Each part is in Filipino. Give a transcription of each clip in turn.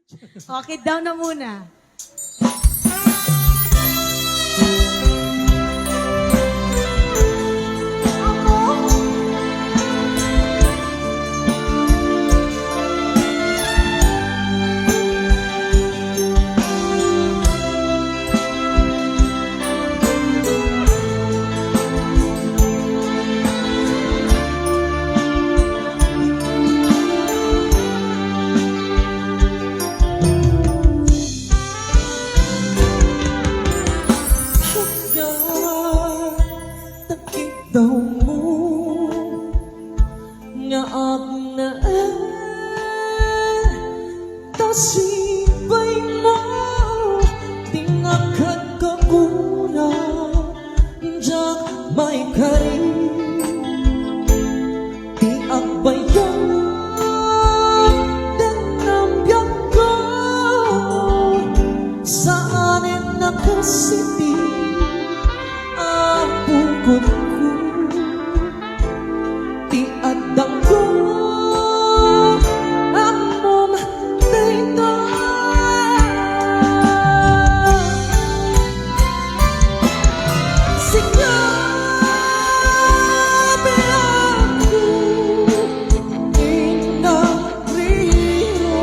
Okay, down na muna. Daw mo nga agnaan tasibay mo di nga kagkakuna jak may kari di agbayan den nambyak ko saan nakasiti ang bukod adang ko ang mong dito sinabi ako inariro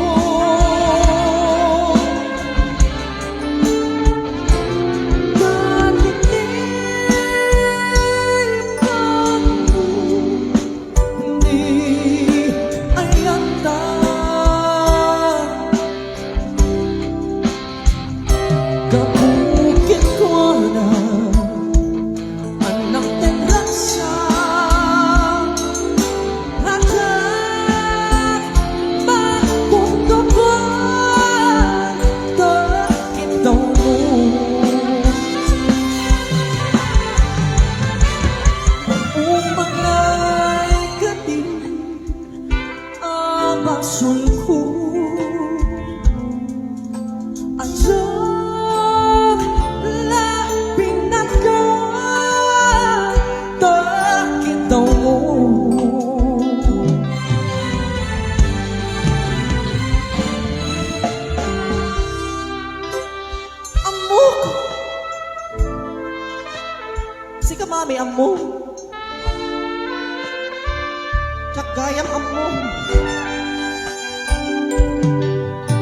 kapukit ko na anak terasa agad makutubuan ito mo umangay ka din abasul ko si kamami amo kagayang amo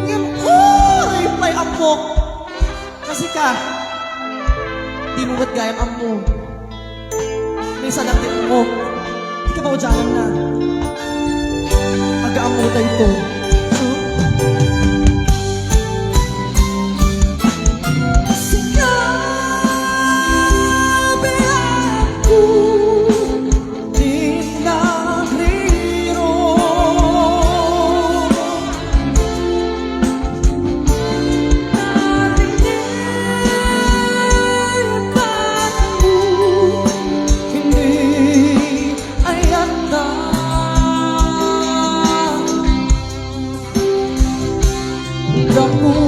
ngayon oy may amo kasi ka di mo ba't gayang amo minsan lang din mo di ka ba udyanan na aga-amo tayo ito Don't